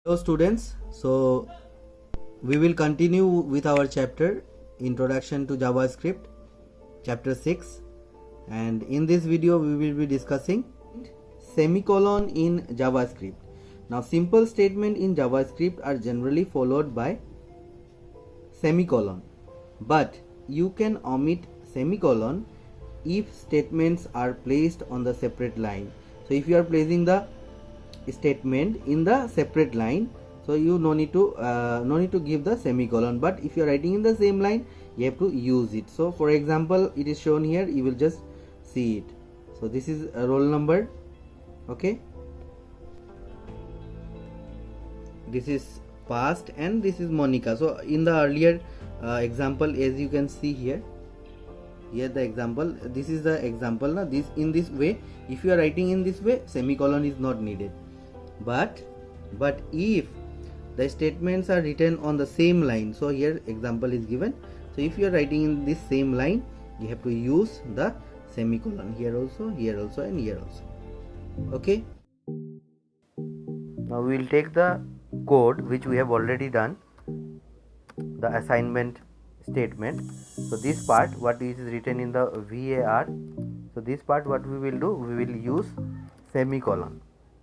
Hello students, so we will continue with our chapter Introduction to JavaScript, chapter 6, and in this video we will be discussing semicolon in JavaScript. Now simple statement in JavaScript are generally followed by semicolon, but you can omit semicolon if statements are placed on the separate line. So if you are placing the statement in the separate line, so you no need to give the semicolon, but if you are writing in the same line you have to use it. So for example, it is shown here, you will just see it. So this is a roll number, okay, this is past, and this is Monica. So in the earlier example, as you can see here the example, this is the example. Now this, in this way, if you are writing in this way, semicolon is not needed. But if the statements are written on the same line, so here example is given, so if you are writing in this same line, you have to use the semicolon here also, and here also. Okay, now we will take the code which we have already done, the assignment statement. So this part, what is written in the var, so this part what we will do, we will use semicolon.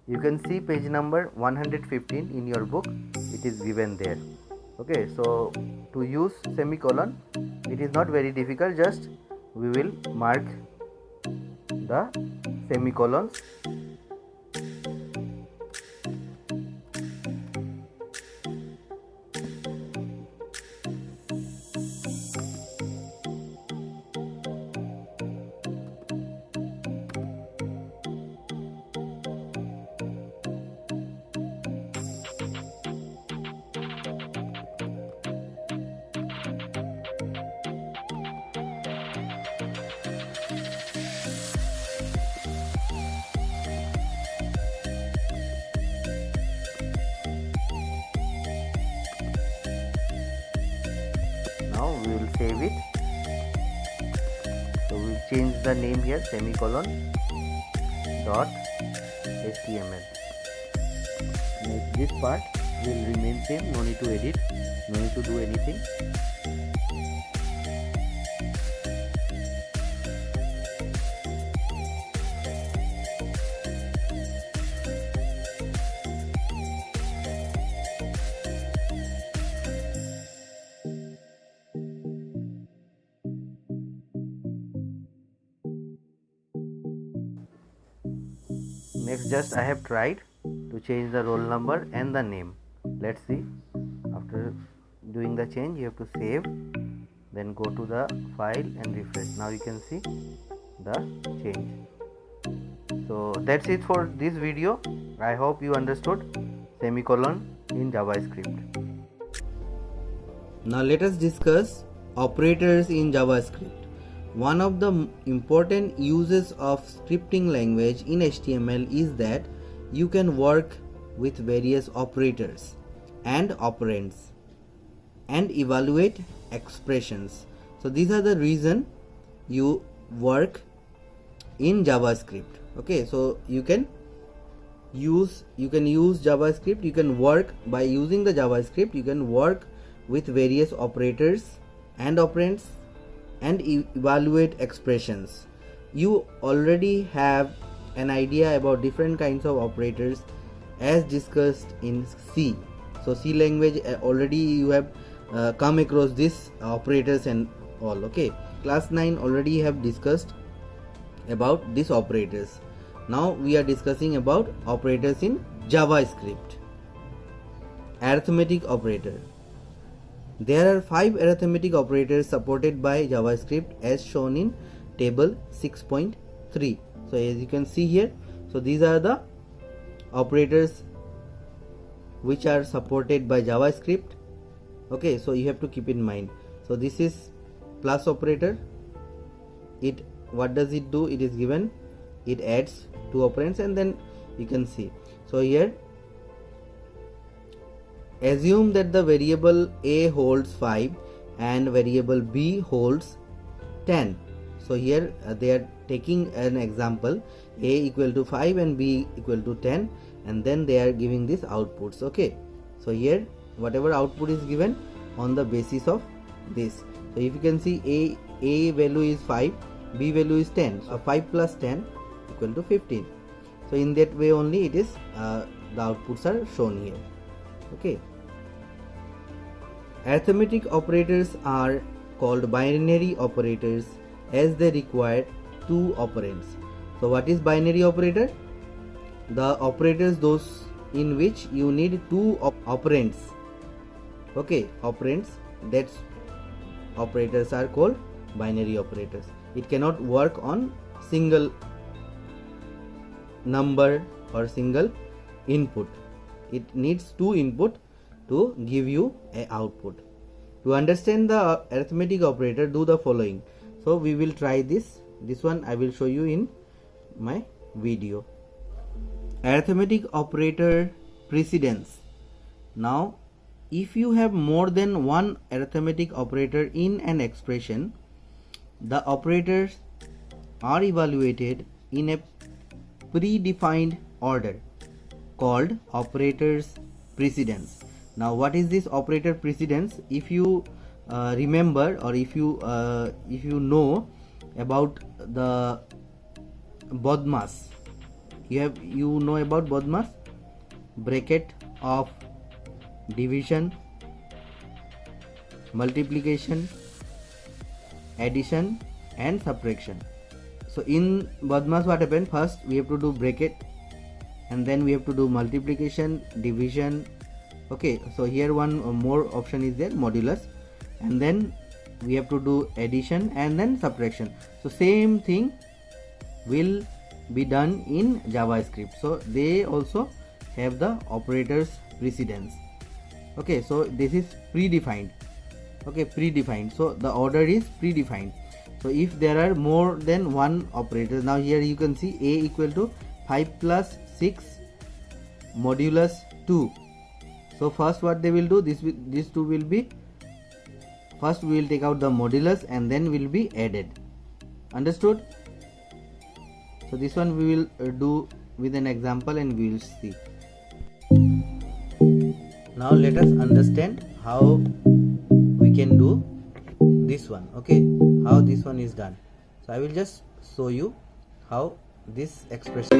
You can see page number 115 in your book, it is given there. Okay, so to use semicolon, it is not very difficult, just we will mark the semicolons. Now we will save it. So we will change the name here, semicolon dot html. Next, this part will remain same, no need to edit, no need to do anything. Next, just I have tried to change the roll number and the name. Let's see. After doing the change, you have to save, then go to the file and refresh. Now you can see the change. So that's it for this video. I hope you understood semicolon in JavaScript. Now let us discuss operators in JavaScript. One of the important uses of scripting language in HTML is that you can work with various operators and operands and evaluate expressions. So these are the reason you work in JavaScript. Okay, so you can use JavaScript, you can work by using the JavaScript, you can work with various operators and operands and evaluate expressions. You already have an idea about different kinds of operators as discussed in C. So C language, already you have come across these operators and all. Okay, class 9 already have discussed about these operators. Now we are discussing about operators in JavaScript. Arithmetic operator. There are 5 arithmetic operators supported by JavaScript as shown in table 6.3. So as you can see here, so these are the operators which are supported by JavaScript. Okay, so you have to keep in mind. So this is plus operator. It, what does it do? It is given, it adds 2 operands, and then you can see. So here, assume that the variable a holds 5 and variable b holds 10. So here they are taking an example, a equal to 5 and b equal to 10, and then they are giving these outputs. Okay, So here whatever output is given on the basis of this. So if you can see a value is 5, b value is 10, so 5 plus 10 equal to 15. So in that way only it is the outputs are shown here. Okay. Arithmetic operators are called binary operators as they require two operands. So what is binary operator? The operators those in which you need two operands. Okay, operands, that's operators are called binary operators. It cannot work on single number or single input. It needs two input to give you a output. To understand the arithmetic operator, do the following. So we will try this one I will show you in my video. Arithmetic operator precedence. Now if you have more than one arithmetic operator in an expression, the operators are evaluated in a predefined order called operators precedence. Now what is this operator precedence? If you remember, or if you know about the BODMAS, you know about BODMAS, bracket of division, multiplication, addition and subtraction. So in BODMAS what happened? First we have to do bracket, and then we have to do multiplication, division. Okay, so here one more option is there, modulus, and then we have to do addition and then subtraction. So same thing will be done in JavaScript. So they also have the operators precedence. Okay, so this is predefined. Okay, predefined, so the order is predefined. So if there are more than one operator, now here you can see a equal to 5 plus 6 modulus 2. So first what they will do, these two will be, first we will take out the modulus and then will be added. Understood? So this one we will do with an example and we will see. Now let us understand how we can do this one. Okay, how this one is done. So I will just show you how this expression.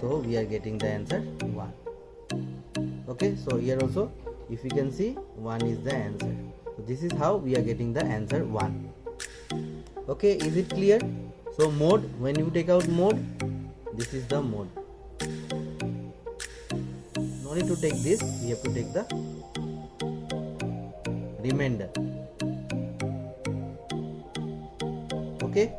So we are getting the answer 1. Okay, so here also if you can see 1 is the answer. So this is how we are getting the answer 1. Okay, is it clear? So mode, when you take out mode, this is the mode. No need to take this, we have to take the remainder. Okay.